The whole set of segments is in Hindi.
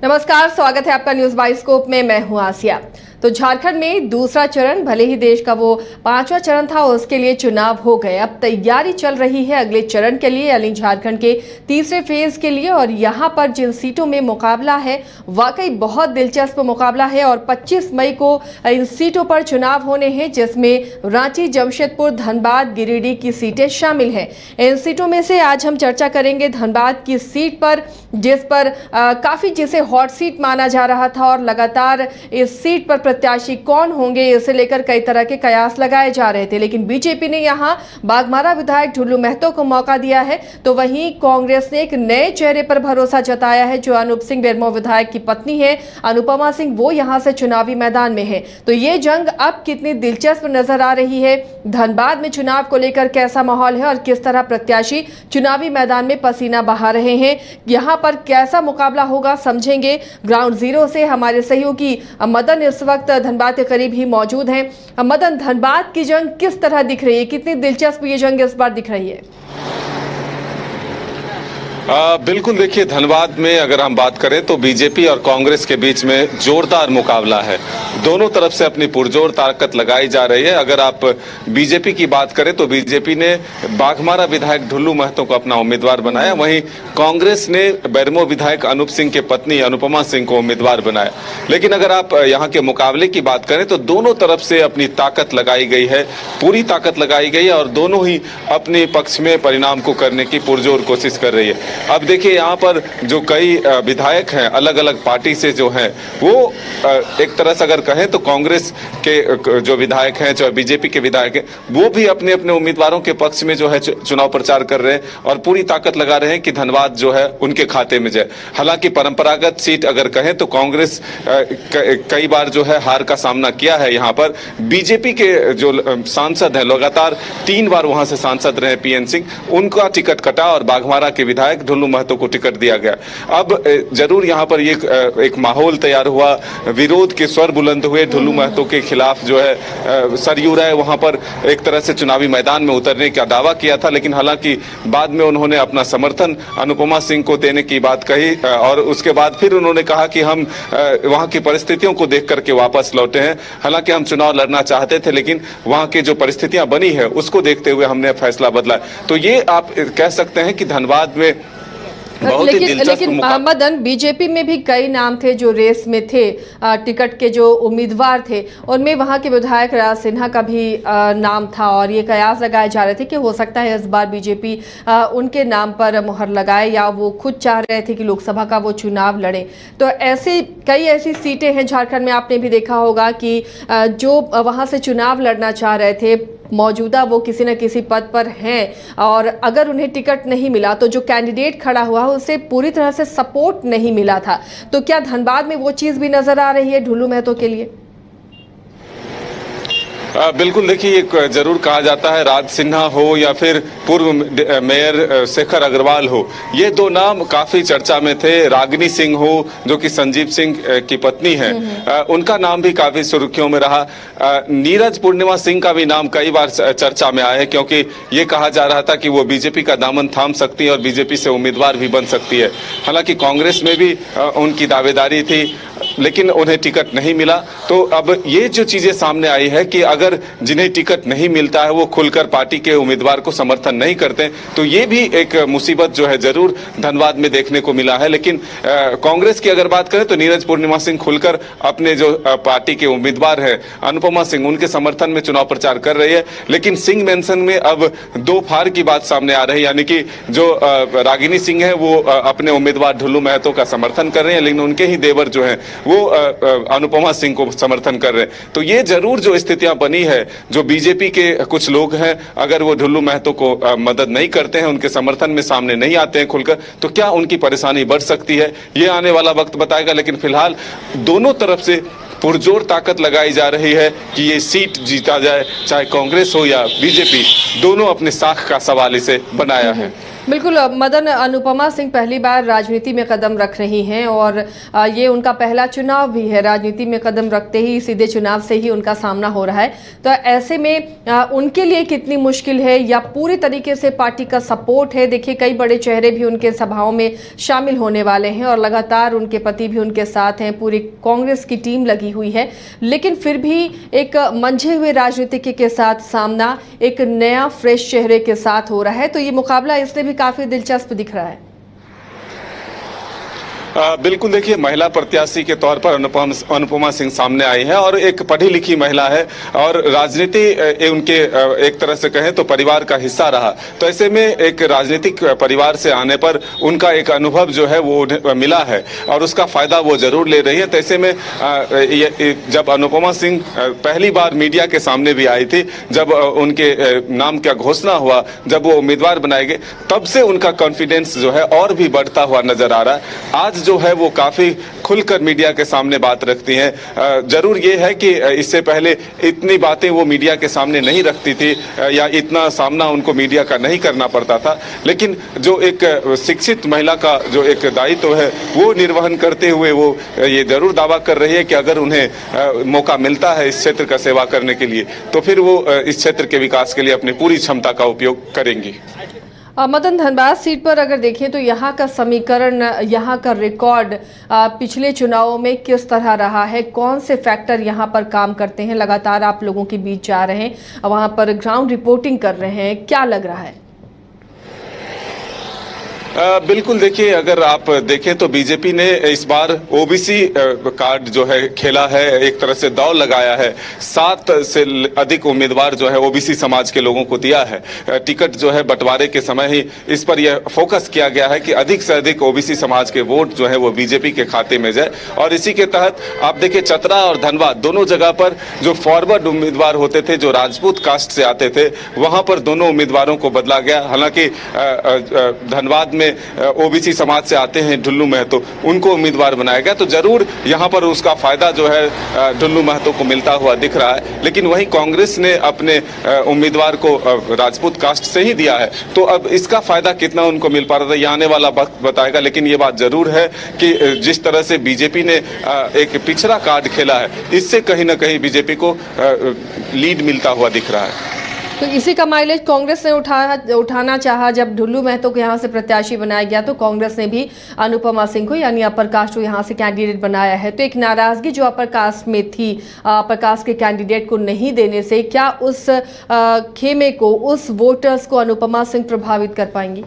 नमस्कार, स्वागत है आपका न्यूज बाइस्कोप में। मैं हूं आसिया। तो झारखंड में दूसरा चरण, भले ही देश का वो 5वां चरण था, उसके लिए चुनाव हो गए। अब तैयारी चल रही है अगले चरण के लिए, यानी झारखंड के तीसरे फेज के लिए। और यहाँ पर जिन सीटों में मुकाबला है, वाकई बहुत दिलचस्प मुकाबला है। और 25 मई को इन सीटों पर चुनाव होने हैं, जिसमें रांची, जमशेदपुर, धनबाद, गिरिडीह की सीटें शामिल हैं। इन सीटों में से आज हम चर्चा करेंगे धनबाद की सीट पर, जिस पर काफी जिसे हॉट सीट माना जा रहा था। और लगातार इस सीट पर प्रत्याशी कौन होंगे, इसे लेकर कई तरह के कयास लगाए जा रहे थे। लेकिन बीजेपी ने यहां बाघमारा विधायक ढुल्लू महतो को मौका दिया है, तो वहीं कांग्रेस ने एक नए चेहरे पर भरोसा जताया है, जो अनूप सिंह बेरमो विधायक की पत्नी है, अनुपमा सिंह। वो यहां से चुनावी मैदान में है। तो ये जंग अब कितनी दिलचस्प नजर आ रही है, धनबाद में चुनाव को लेकर कैसा माहौल है और किस तरह प्रत्याशी चुनावी मैदान में पसीना बहा रहे हैं, यहाँ पर कैसा मुकाबला होगा, समझेंगे। ग्राउंड जीरो से हमारे सहयोगी मदन इस वक्त धनबाद के करीब ही मौजूद हैं। मदन, धनबाद की जंग किस तरह दिख रही है, कितनी दिलचस्प ये जंग इस बार दिख रही है? बिल्कुल, देखिए धनबाद में अगर हम बात करें तो बीजेपी और कांग्रेस के बीच में जोरदार मुकाबला है। दोनों तरफ से अपनी पुरजोर ताकत लगाई जा रही है। अगर आप बीजेपी की बात करें तो बीजेपी ने बाघमारा विधायक ढुल्लू महतो को अपना उम्मीदवार बनाया, वहीं कांग्रेस ने बेरमो विधायक अनूप सिंह के पत्नी अनुपमा सिंह को उम्मीदवार बनाया। लेकिन अगर आप यहाँ के मुकाबले की बात करें तो दोनों तरफ से अपनी ताकत लगाई गई है, पूरी ताकत लगाई गई है और दोनों ही अपने पक्ष में परिणाम को करने की पुरजोर कोशिश कर रही है। अब देखिए यहाँ पर जो कई विधायक हैं अलग अलग पार्टी से जो हैं, वो एक तरह से अगर कहें तो कांग्रेस के जो विधायक हैं, जो बीजेपी के विधायक हैं, वो भी अपने अपने उम्मीदवारों के पक्ष में जो है चुनाव प्रचार कर रहे हैं और पूरी ताकत लगा रहे हैं कि धनबाद जो है उनके खाते में जाए। हालांकि परंपरागत सीट अगर कहें तो कांग्रेस कई बार जो है हार का सामना किया है। यहाँ पर बीजेपी के जो सांसद हैं, लगातार 3 बार वहां से सांसद रहे पीएन सिंह, उनका टिकट कटा और बाघमारा के विधायक ढुल्लू महतो को टिकट दिया गया। अब जरूर यहाँ पर ये एक माहौल तैयार हुआ, विरोध के स्वर बुलंद हुए ढुल्लू महतो के खिलाफ। जो है सरयू राय वहां पर एक तरह से चुनावी मैदान में उतरने का दावा किया था, लेकिन हालांकि बाद में उन्होंने अपना समर्थन अनुपमा सिंह को देने की बात कही और उसके बाद फिर उन्होंने कहा कि हम वहां की परिस्थितियों को देख करके वापस लौटे हैं। हालांकि हम चुनाव लड़ना चाहते थे, लेकिन वहां की जो परिस्थितियां बनी है उसको देखते हुए हमने फैसला बदला। तो ये आप कह सकते हैं कि धनबाद में लेकिन मदन, बीजेपी में भी कई नाम थे जो रेस में थे, टिकट के जो उम्मीदवार थे, उनमें वहां के विधायक राज सिन्हा का भी नाम था। और ये कयास लगाए जा रहे थे कि हो सकता है इस बार बीजेपी उनके नाम पर मुहर लगाए, या वो खुद चाह रहे थे कि लोकसभा का वो चुनाव लड़े। तो कई ऐसी सीटें हैं झारखंड में, आपने भी देखा होगा कि जो वहां से चुनाव लड़ना चाह रहे थे, मौजूदा वो किसी न किसी पद पर हैं, और अगर उन्हें टिकट नहीं मिला तो जो कैंडिडेट खड़ा हुआ उसे पूरी तरह से सपोर्ट नहीं मिला था। तो क्या धनबाद में वो चीज भी नजर आ रही है ढुल्लू महतो के लिए? बिल्कुल, देखिए जरूर कहा जाता है राज सिन्हा हो या फिर पूर्व मेयर शेखर अग्रवाल हो, ये 2 नाम काफी चर्चा में थे। रागिनी सिंह हो जो कि संजीव सिंह की पत्नी है, उनका नाम भी काफी सुर्खियों में रहा। नीरज पूर्णिमा सिंह का भी नाम कई बार चर्चा में आया है, क्योंकि ये कहा जा रहा था कि वो बीजेपी का दामन थाम सकती है और बीजेपी से उम्मीदवार भी बन सकती है। हालांकि कांग्रेस में भी उनकी दावेदारी थी, लेकिन उन्हें टिकट नहीं मिला। तो अब ये जो चीजें सामने आई है कि अगर जिन्हें टिकट नहीं मिलता है वो खुलकर पार्टी के उम्मीदवार को समर्थन नहीं करते, तो ये भी एक मुसीबत जो है जरूर धनबाद में देखने को मिला है। लेकिन कांग्रेस की अगर बात करें तो नीरज पूर्णिमा सिंह खुलकर अपने जो पार्टी के उम्मीदवार है अनुपमा सिंह, उनके समर्थन में चुनाव प्रचार कर रही है। लेकिन सिंह मेंशन में अब 2 फार की बात सामने आ रही है, यानी कि जो रागिनी सिंह है वो अपने उम्मीदवार ढुल्लू महतो का समर्थन कर रहे हैं, लेकिन उनके ही देवर जो है वो अनुपमा सिंह को समर्थन कर रहे हैं। तो ये जरूर जो स्थितियां बनी है, जो बीजेपी के कुछ लोग हैं अगर वो ढुल्लू महतो को मदद नहीं करते हैं, उनके समर्थन में सामने नहीं आते हैं खुलकर, तो क्या उनकी परेशानी बढ़ सकती है, ये आने वाला वक्त बताएगा। लेकिन फिलहाल दोनों तरफ से पुरजोर ताकत लगाई जा रही है कि ये सीट जीता जाए, चाहे कांग्रेस हो या बीजेपी, दोनों अपने साख का सवाल इसे बनाया है। बिल्कुल मदन, अनुपमा सिंह पहली बार राजनीति में कदम रख रही हैं और ये उनका पहला चुनाव भी है। राजनीति में कदम रखते ही सीधे चुनाव से ही उनका सामना हो रहा है, तो ऐसे में उनके लिए कितनी मुश्किल है या पूरी तरीके से पार्टी का सपोर्ट है? देखिए, कई बड़े चेहरे भी उनके सभाओं में शामिल होने वाले हैं और लगातार उनके पति भी उनके साथ हैं, पूरी कांग्रेस की टीम लगी हुई है, लेकिन फिर भी एक मंझे हुए राजनीतिज्ञ के साथ सामना एक नया फ्रेश चेहरे के साथ हो रहा है, तो ये मुकाबला इसलिए काफी दिलचस्प दिख रहा है। बिल्कुल, देखिए, महिला प्रत्याशी के तौर पर अनुपमा सिंह सामने आई है और एक पढ़ी लिखी महिला है और राजनीति उनके एक तरह से कहें तो परिवार का हिस्सा रहा। तो ऐसे में एक राजनीतिक परिवार से आने पर उनका एक अनुभव जो है वो मिला है और उसका फायदा वो जरूर ले रही है। तो ऐसे में जब अनुपमा सिंह पहली बार मीडिया के सामने भी आई थी, जब उनके नाम का घोषणा हुआ, जब वो उम्मीदवार बनाए गए, तब से उनका कॉन्फिडेंस जो है और भी बढ़ता हुआ नजर आ रहा है। आज जो है वो काफी खुलकर मीडिया के सामने बात रखती हैं। जरूर ये है कि इससे पहले इतनी बातें वो मीडिया के सामने नहीं रखती थी या इतना सामना उनको मीडिया का नहीं करना पड़ता था, लेकिन जो एक शिक्षित महिला का जो एक दायित्व है वो निर्वहन करते हुए वो ये जरूर दावा कर रही है कि अगर उन्हें मौका मिलता है इस क्षेत्र का सेवा करने के लिए तो फिर वो इस क्षेत्र के विकास के लिए अपनी पूरी क्षमता का उपयोग करेंगी। मदन, धनबाद सीट पर अगर देखें तो यहाँ का समीकरण, यहाँ का रिकॉर्ड पिछले चुनावों में किस तरह रहा है? कौन से फैक्टर यहाँ पर काम करते हैं? लगातार आप लोगों के बीच जा रहे हैं, वहाँ पर ग्राउंड रिपोर्टिंग कर रहे हैं, क्या लग रहा है? बिल्कुल, देखिए, अगर आप देखें तो बीजेपी ने इस बार ओबीसी कार्ड जो है खेला है, एक तरह से दौड़ लगाया है। 7 से अधिक उम्मीदवार जो है ओबीसी समाज के लोगों को दिया है। टिकट जो है बंटवारे के समय ही इस पर यह फोकस किया गया है कि अधिक से अधिक ओबीसी समाज के वोट जो है वो बीजेपी के खाते में जाए और इसी के तहत आप देखिए चतरा और धनबाद दोनों जगह पर जो फॉरवर्ड उम्मीदवार होते थे, जो राजपूत कास्ट से आते थे, वहां पर दोनों उम्मीदवारों को बदला गया। हालांकि धनबाद ओबीसी समाज से आते हैं ढुल्लू महतो, उनको उम्मीदवार बनाया गया, तो जरूर यहां पर उसका फायदा जो है ढुल्लू महतो को मिलता हुआ दिख रहा है। लेकिन वहीं कांग्रेस ने अपने उम्मीदवार को राजपूत कास्ट से ही दिया है, तो अब इसका फायदा कितना उनको मिल पा रहा था ये आने वाला वक्त बताएगा। लेकिन ये बात जरूर है कि जिस तरह से बीजेपी ने एक पिछड़ा कार्ड खेला है, इससे कहीं ना कहीं बीजेपी को लीड मिलता हुआ दिख रहा है। तो इसी का माइलेज कांग्रेस ने उठाना चाहा। जब ढुल्लू महतो को यहाँ से प्रत्याशी बनाया गया तो कांग्रेस ने भी अनुपमा सिंह को, यानी अपर कास्ट को, यहाँ से कैंडिडेट बनाया है। तो एक नाराजगी जो अपर कास्ट में थी, अपर कास्ट के कैंडिडेट को नहीं देने से, क्या उस खेमे को, उस वोटर्स को अनुपमा सिंह प्रभावित कर पाएंगी?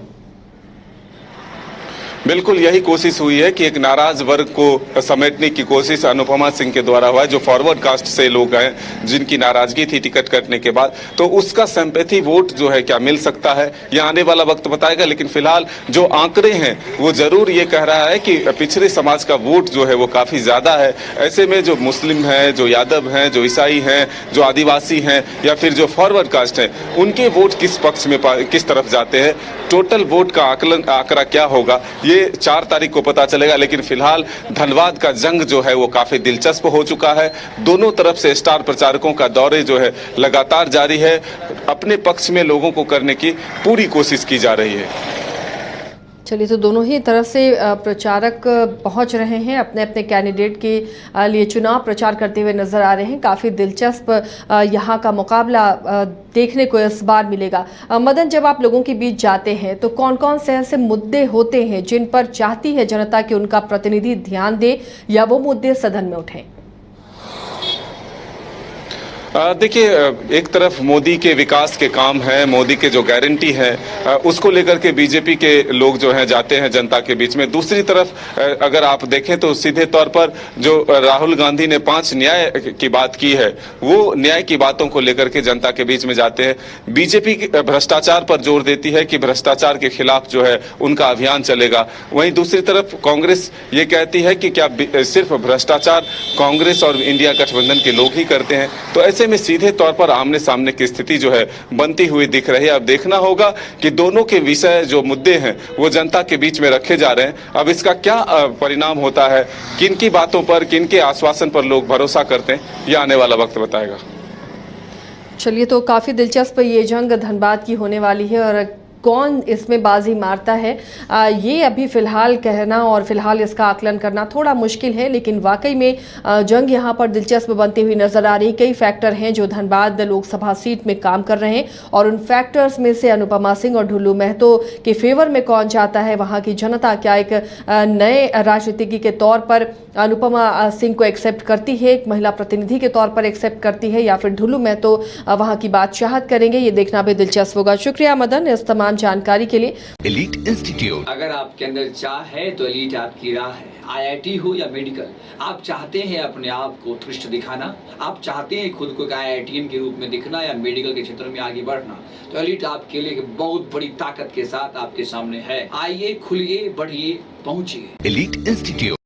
बिल्कुल यही कोशिश हुई है कि एक नाराज वर्ग को समेटने की कोशिश अनुपमा सिंह के द्वारा हुआ है। जो फॉरवर्ड कास्ट से लोग हैं जिनकी नाराजगी थी टिकट कटने के बाद, तो उसका सिंपैथी वोट जो है क्या मिल सकता है ये आने वाला वक्त बताएगा। लेकिन फिलहाल जो आंकड़े हैं वो जरूर ये कह रहा है कि पिछड़े समाज का वोट जो है वो काफी ज्यादा है। ऐसे में जो मुस्लिम हैं, जो यादव हैं, जो ईसाई हैं, जो आदिवासी हैं या फिर जो फॉरवर्ड कास्ट हैं, उनके वोट किस पक्ष में, किस तरफ जाते हैं, टोटल वोट का आंकड़ा क्या होगा, ये 4 तारीख को पता चलेगा। लेकिन फिलहाल धनबाद का जंग जो है वो काफी दिलचस्प हो चुका है। दोनों तरफ से स्टार प्रचारकों का दौरे जो है लगातार जारी है। अपने पक्ष में लोगों को करने की पूरी कोशिश की जा रही है। चलिए, तो दोनों ही तरफ से प्रचारक पहुंच रहे हैं, अपने अपने कैंडिडेट के लिए चुनाव प्रचार करते हुए नजर आ रहे हैं। काफ़ी दिलचस्प यहाँ का मुकाबला देखने को इस बार मिलेगा। मदन, जब आप लोगों के बीच जाते हैं तो कौन कौन से ऐसे मुद्दे होते हैं जिन पर चाहती है जनता कि उनका प्रतिनिधि ध्यान दे या वो मुद्दे सदन में उठें? देखिए, एक तरफ मोदी के विकास के काम हैं, मोदी के जो गारंटी है उसको लेकर के बीजेपी के लोग जो हैं जाते हैं जनता के बीच में। दूसरी तरफ अगर आप देखें तो सीधे तौर पर जो राहुल गांधी ने 5 न्याय की बात की है, वो न्याय की बातों को लेकर के जनता के बीच में जाते हैं। बीजेपी भ्रष्टाचार पर जोर देती है कि भ्रष्टाचार के खिलाफ जो है उनका अभियान चलेगा। वहीं दूसरी तरफ कांग्रेस ये कहती है कि क्या सिर्फ भ्रष्टाचार कांग्रेस और इंडिया गठबंधन के लोग ही करते हैं। तो ऐसे में सीधे तौर पर आमने सामने की स्थिति जो है बनती हुई दिख रही है। अब देखना होगा कि दोनों के विषय जो मुद्दे हैं वो जनता के बीच में रखे जा रहे हैं। अब इसका क्या परिणाम होता है, किन की बातों पर, किन के आश्वासन पर लोग भरोसा करते हैं, ये आने वाला वक्त बताएगा। चलिए, तो काफ़ी दिलचस्प ये जंग धनबाद की होने वाली है और कौन इसमें बाजी मारता है ये अभी फिलहाल कहना और फिलहाल इसका आकलन करना थोड़ा मुश्किल है, लेकिन वाकई में जंग यहाँ पर दिलचस्प बनती हुई नजर आ रही। कई फैक्टर हैं जो धनबाद लोकसभा सीट में काम कर रहे हैं और उन फैक्टर्स में से अनुपमा सिंह और ढुल्लू महतो के फेवर में कौन जाता है, वहां की जनता क्या एक नए राजनीतिज्ञ के तौर पर अनुपमा सिंह को एक्सेप्ट करती है, एक महिला प्रतिनिधि के तौर पर एक्सेप्ट करती है, या फिर ढुल्लू महतो वहां की बादशाहत करेंगे, ये देखना भी दिलचस्प होगा। शुक्रिया मदन इस तमाम जानकारी के लिए। एलीट इंस्टीट्यूट, अगर आपके अंदर चाह है तो एलीट आपकी राह है। IIT हो या मेडिकल, आप चाहते हैं अपने आप को उत्कृष्ट दिखाना, आप चाहते हैं खुद को एक IITian के रूप में दिखना या मेडिकल के क्षेत्र में आगे बढ़ना, तो एलीट आपके लिए एक बहुत बड़ी ताकत के साथ आपके सामने है। आइए, खुलिए, बढ़िए, पहुंचिए। Elite institute.